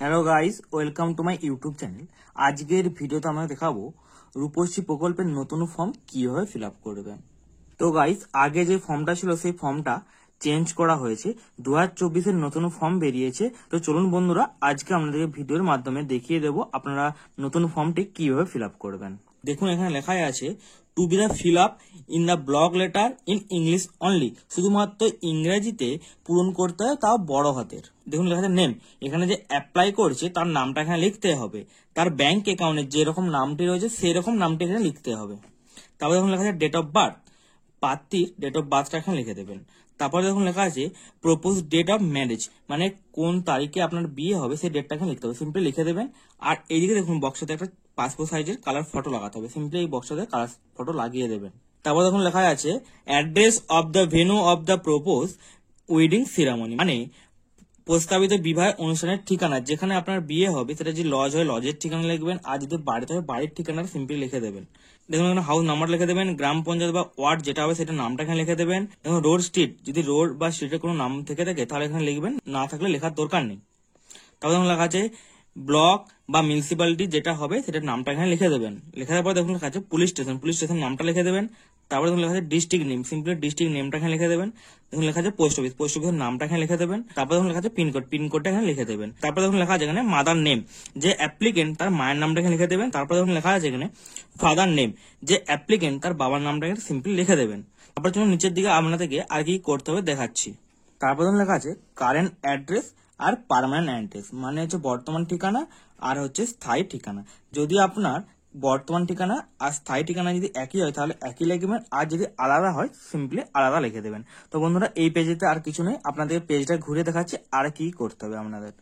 Hello guys, welcome to my YouTube channel. আজকের ভিডিওতে আমরা দেখাবো রূপশ্রী প্রকল্পের নতুন ফর্ম কিভাবে ফিল আপ করবেন। তো গাইস, আগে যে ফর্মটা ছিল সেই ফর্মটা চেঞ্জ করা হয়েছে, 2024-এর নতুন ফর্ম বেরিয়েছে। তো চলুন বন্ধুরা, আজকে আপনাদেরকে ভিডিওর মাধ্যমে দেখিয়ে দেবো আপনারা নতুন ফর্মটি কিভাবে ফিল আপ করবেন। দেখুন, এখানে লেখাই আছে to be the fill up in the block letter in English only. শুধুমাত্র ইংরেজিতে পূরণ করতে হয়, তাও বড় হাতের। দেখুন লেখা আছে নেম, এখানে যে অ্যাপ্লাই করছে তার নামটা এখানে লিখতে হবে। তার ব্যাংক অ্যাকাউন্টে যেরকম নামটি রয়েছে সেই রকম নামটি এখানে লিখতে হবে। তারপর দেখুন লেখা আছে ডেট অফ বার্থ, প্রার্থীর ডেট অফ বার্থটা এখানে লিখে দেবেন। তারপরে দেখুন লেখা আছে প্রপোজ ডেট অফ ম্যারেজ, মানে কোন তারিখে আপনার বিয়ে হবে সেই ডেটটা এখানে লিখতে হবে, সিম্পলি লিখে দেবেন। আর এইদিকে দেখুন বক্সটাতে একটা পাসপোর্ট সাইজের কালার ফটো লাগাতে হবে, সিম্পলি এই বক্সটাতে কালার ফটো লাগিয়ে দেবেন। তারপর দেখুন লেখা আছে address of the venue of the propose wedding ceremony, মানে প্রস্তাবিত বিবাহ অনুষ্ঠানের ঠিকানা, যেখানে আপনার বিয়ে হবে সেটা যে লজ হয় লজের ঠিকানা লিখবেন, আর যদি বাড়িতে হয় বাড়ির ঠিকানাটা সিম্পলি লিখে দেবেন। দেখুন এখানে হাউস নাম্বার লিখে দেবেন, গ্রাম পঞ্চায়েত বা ওয়ার্ড যেটা হবে সেটা নামটা এখানে লিখে দেবেন। দেখুন রোড স্ট্রিট, যদি রোড বা স্ট্রিটের কোনো নাম থেকে থাকে তাহলে এখানে লিখবেন, না থাকলে লেখার দরকার নেই। তারপর দেখুন লেখা আছে ব্লক বা মিউনিসিপ্যালিটি যেটা হবে সেটার নামটা এখানে লিখে দেবেন। লেখার পর দেখুন লেখা আছে পুলিশ স্টেশন নামটা লিখে দেবেন। তারপরে দেখুন লেখা আছে ডিস্ট্রিক্ট নেম, সিম্পলি ডিস্ট্রিক্ট নেমটা এখানে লিখে দেবেন। দেখুন লেখা আছে পোস্ট অফিসের নামটা এখানে লিখে দেবেন। তারপর দেখুন লেখা আছে পিনকোডটা এখানে লিখে দেবেন। তারপর দেখুন লেখা আছে এখানে মাদার নেম, যে অ্যাপ্লিকেন্ট তার মায়ের নামটা এখানে লিখে দেবেন। তারপর দেখুন লেখা আছে এখানে ফাদার নেম, যে অ্যাপ্লিকেন্ট তার বাবার নামটা এখানে সিম্পলি লিখে দেবেন। তারপর চলুন নিচের দিকে আপনাদেরকে আর কি করতে হবে দেখাচ্ছি। তারপর দেখুন লেখা আছে কারেন্ট অ্যাড্রেস আর পার্মানেন্ট অ্যাড্রেস, মানে হচ্ছে বর্তমান ঠিকানা আর হচ্ছে স্থায়ী ঠিকানা। যদি আপনার বর্তমান ঠিকানা আর স্থায়ী ঠিকানা যদি একই হয় তাহলে একই লিখবেন, আর যদি আলাদা হয় সিম্পলি আলাদা লিখে দেবেন। তো বন্ধুরা, এই পেজেতে আর কিছু নেই, আপনাদের পেজটা ঘুরে দেখাচ্ছি আর কি করতে হবে আপনাদের।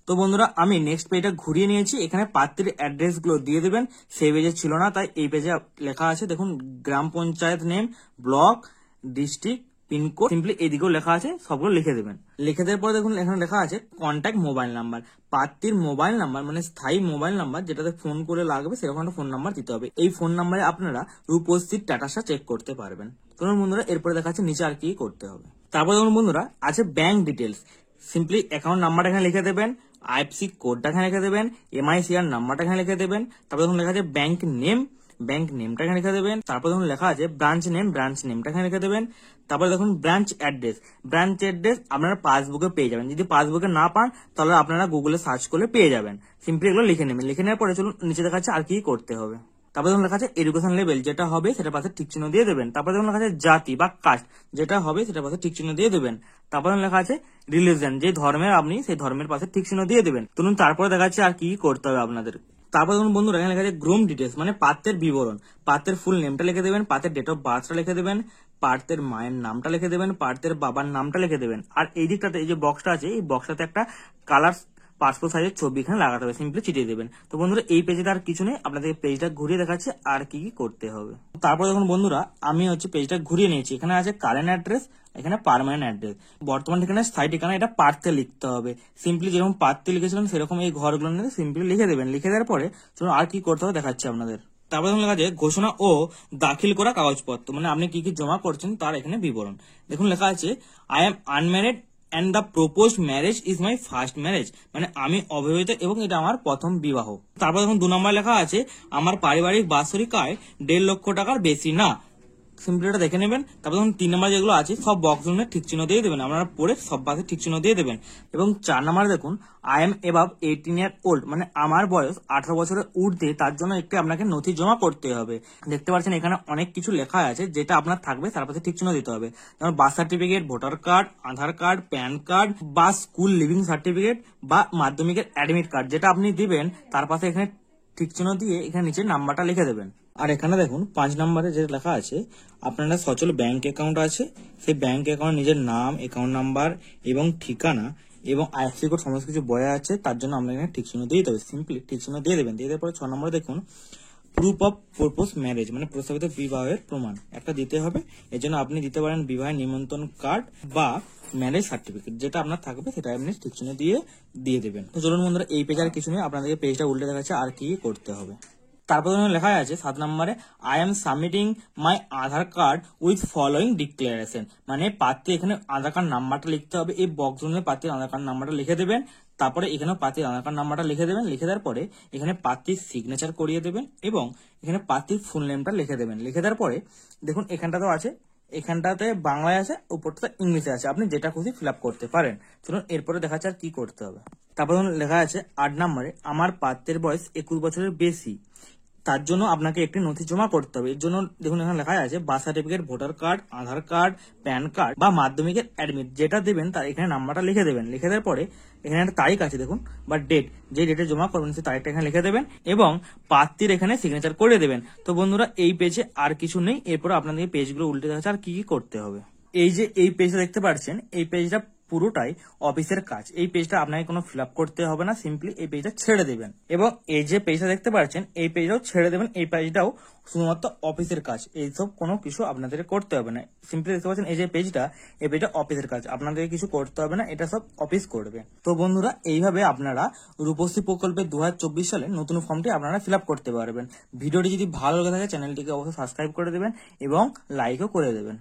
তো বন্ধুরা, আমি নেক্সট পেজটা ঘুরিয়ে নিয়েছি, এখানে প্রার্থীর অ্যাড্রেস গুলো দিয়ে দেবেন। সেই পেজে ছিল না, তাই এই পেজে লেখা আছে। দেখুন গ্রাম panchayat name, block, district, pin code, simply এইদিকেও লেখা আছে, সবগুলো লিখে দেবেন। লিখে দেওয়ার পর দেখুন এখানে লেখা আছে কন্ট্যাক্ট মোবাইল নাম্বার, প্রার্থীর মোবাইল নাম্বার মানে স্থায়ী মোবাইল নাম্বার যেটাতে ফোন করে লাগবে সেরকম একটা ফোন নাম্বার দিতে হবে। এই ফোন নাম্বারে আপনারা রূপশ্রীর স্ট্যাটাসটা চেক করতে পারবেন। তো বন্ধুরা, এরপরে দেখা যাচ্ছে নিচে আর কি করতে হবে। তারপর দেখুন বন্ধুরা আছে ব্যাংক ডিটেলস, সিম্পলি অ্যাকাউন্ট নাম্বারটা এখানে লিখে দেবেন, আইএফসি কোডটা এখানে লিখে দেবেন, এমআইসিআর নাম্বারটা এখানে লিখে দেবেন। তারপর দেখুন লেখা আছে ব্যাংক নেমটা এখানে লিখে দেবেন। তারপর দেখুন লেখা আছে ব্রাঞ্চ নেমটা এখানে লিখে দেবেন। তারপর দেখুন ব্রাঞ্চ অ্যাড্রেস আপনারা পাসবুকে পেয়ে যাবেন, যদি পাসবুকে না পান তাহলে আপনারা গুগলে সার্চ করলে পেয়ে যাবেন। সিম্পলি এগুলো লিখে নেবেন। লিখে নেওয়ার পরে চলুন নিচে দেখা যাচ্ছে আর কি করতে হবে। তারপর দেখুন লেখা আছে এডুকেশন লেভেল, যেটা হবে সেটা পাশে ঠিক চিহ্ন দিয়ে দেবেন। তারপর দেখুন লেখা আছে জাতি বা কাস্ট, যেটা হবে সেটা পাশে ঠিক চিহ্ন দিয়ে দেবেন। তারপর লেখা আছে রিলিজিয়ন, যে ধর্মের আপনি সেই ধর্মের পাশে ঠিক চিহ্ন দিয়ে দেবেন। চলুন তারপরে দেখা যাচ্ছে আর কি করতে হবে আপনাদের। তারপর দেখুন বন্ধুরা, এখানে লেখা আছে গ্রুম ডিটেলস, মানে পাত্রের বিবরণ, পাত্রের ফুল নেমটা লিখে দেবেন, পাত্রের ডেট অফ বার্থটা লিখে দেবেন, পাত্রের মায়ের নামটা লিখে দেবেন, পাত্রের বাবার নামটা লিখে দেবেন। আর এই দিকটাতে এই যে বক্সটা আছে, এই বক্সটাতে একটা কালার পাসপোর্ট সাইজের ছবি এখানে লাগাতে হবে, সিম্পলি চিটিয়ে দেবেন। তো বন্ধুরা, এই পেজে আর কিছু নেই, আপনাদের পেজটা ঘুরিয়ে দেখাচ্ছে আর কি কি করতে হবে। তারপর দেখুন বন্ধুরা, আমি হচ্ছে পেজটা ঘুরিয়ে নিয়েছি, এখানে আছে কারেন্ট অ্যাড্রেস, এখানে পার্মানেন্ট অ্যাড্রেস, বর্তমান ঠিকানা, স্থায়ী ঠিকানা, এটা পার্থে লিখতে হবে। সিম্পলি যেরকম পার্থে লিখেছিলাম সেরকম এই ঘরগুলো নিয়ে সিম্পলি লিখে দেবেন। লিখে দেওয়ার পরে চলুন আর কি করতে হবে দেখাচ্ছি আপনাদের। তারপর দেখুন লেখা আছে ঘোষণা ও দাখিল করা কাগজপত্র, মানে আপনি কি কি জমা করছেন তার এখানে বিবরণ। দেখুন লেখা আছে I am unmarried and the proposed marriage is my first marriage, মানে আমি অবিবাহিত এবং এটা আমার প্রথম বিবাহ। তারপর দেখুন 2 নম্বর লেখা আছে আমার পারিবারিক বাৎসরিক আয় 1.5 লক্ষ টাকার বেশি না, সিম্পলি এটা দেখে নেবেন। তারপর দেখুন 3 নম্বর যেগুলো আছে সব বক্সগুলো ঠিক চিহ্ন দিয়ে দেবেন, আপনারা পড়ে সব বাসে ঠিক চিহ্ন দিয়ে দেবেন। এবং 4 নম্বরে দেখুন I am above 18 year old, মানে আমার বয়স 18 বছরের ঊর্ধ্বে, তার জন্য একটি আপনাকে নথি জমা করতে হবে। দেখতে পাচ্ছেন এখানে অনেক কিছু লেখা আছে, যেটা আপনার থাকবে তার পাশে ঠিক চিহ্ন দিতে হবে, যেমন বার্থ সার্টিফিকেট, ভোটার কার্ড, আধার কার্ড, প্যান কার্ড বা স্কুল লিভিং সার্টিফিকেট বা মাধ্যমিকের অ্যাডমিট কার্ড, যেটা আপনি দিবেন তার পাশে এখানে ঠিক চিহ্ন দিয়ে এখানে নিচে নাম্বারটা লিখে দেবেন। আর এখানে দেখুন 5 নম্বরে যেটা লেখা আছে আপনারা সচল ব্যাংক অ্যাকাউন্ট আছে, সেই ব্যাংক অ্যাকাউন্ট নিজের নাম, অ্যাকাউন্ট নাম্বার এবং ঠিকানা এবং আইএফসি কোড সমস্ত কিছু বয়া আছে, তার জন্য আপনাকে এখানে ঠিক চিহ্ন দিয়ে দিতে হবে, সিম্পলি ঠিক চিহ্ন দিয়ে দেবেন। দিয়ে দেওয়ার পরে 6 নম্বরে দেখুন প্রুফ অফ প্রপোজ ম্যারেজ, মানে প্রস্তাবিত বিবাহের প্রমাণ একটা দিতে হবে। এর জন্য আপনি দিতে পারেন বিবাহের নিমন্ত্রণ কার্ড বা ম্যারেজ সার্টিফিকেট, যেটা আপনার থাকবে সেটা আপনি ঠিক চিহ্ন দিয়ে দেবেন। তো চলুন বন্ধুরা, এই পেজে আর কিছু নেই, আপনাদেরকে পেজটা উল্টে দেখাচ্ছে আর কি করতে হবে। তারপর লেখা আছে 7 নম্বরে I am submitting my Aadhaar card with following declaration, মানে প্রার্থী এখানে আধার কার্ড নাম্বারটা লিখতে হবে, এই বক্সগুলোতে প্রার্থীর আধার কার্ড নাম্বারটা লিখে দেবেন। তারপরে এখানে প্রার্থীর আধার কার্ড নাম্বারটা লিখে দেবেন, লিখে দেওয়ার পরে এখানে প্রার্থীর সিগনেচার করিয়ে দেবেন এবং এখানে প্রার্থীর ফুল নেমটা লিখে দেবেন। লিখে দেওয়ার পরে দেখুন এখানটাতেও আছে, এখানটাতে বাংলায় আছে, উপরটাতে ইংলিশে আছে, আপনি যেটা খুশি ফিল আপ করতে পারেন। চলুন এরপরে দেখা যাচ্ছে আর কি করতে হবে। তারপর লেখা আছে 8 নম্বরে, আমার প্রার্থীর বয়স 21 বছরের বেশি, তার জন্য আপনাকে একটি নথি জমা করতে হবে। এর জন্য দেখুন এখানে লেখা আছে বার্থ সার্টিফিকেট, ভোটার কার্ড, আধার কার্ড, প্যান কার্ড বা মাধ্যমিকের অ্যাডমিট, যেটা দেবেন তার এখানে নাম্বারটা লিখে দেবেন। লিখে দেওয়ার পরে এখানে একটা তারিখ আছে দেখুন বা ডেট, যে ডেটে জমা করবেন সেই তারিখটা এখানে লিখে দেবেন এবং প্রার্থীর এখানে সিগনেচার করে দেবেন। তো বন্ধুরা এই পেজে আর কিছু নেই, এরপর আপনাদের পেজগুলো উল্টে দেখাচ্ছে আর কি কি করতে হবে। এই যে এই পেজটা দেখতে পাচ্ছেন, এই পেজটা পুরোটাই অফিসের কাজ। এই পেজটা আপনাকে কোনো ফিল আপ করতে হবে না, সিম্পলি এই পেজটা ছেড়ে দেবেন এবং এই যে পেজটা দেখতে পাচ্ছেন এই পেজটাও ছেড়ে দেবেন। এই পেজটাও শুধুমাত্র অফিসের কাজ, এইসব কোনো কিছু আপনাদের করতে হবে না। সিম্পলি দেখতে পাচ্ছেন এই যে পেজটা, এই পেজটা অফিসের কাজ, আপনাদের কিছু করতে হবে না, এটা সব অফিস করবে। তো বন্ধুরা এইভাবে আপনারা রূপশ্রী প্রকল্পের 2024 সালে নতুন ফর্মটি আপনারা ফিল আপ করতে পারবেন। ভিডিওটি যদি ভালো লেগে থাকে চ্যানেলটিকে অবশ্যই সাবস্ক্রাইব করে দেবেন এবং লাইকও করে দেবেন।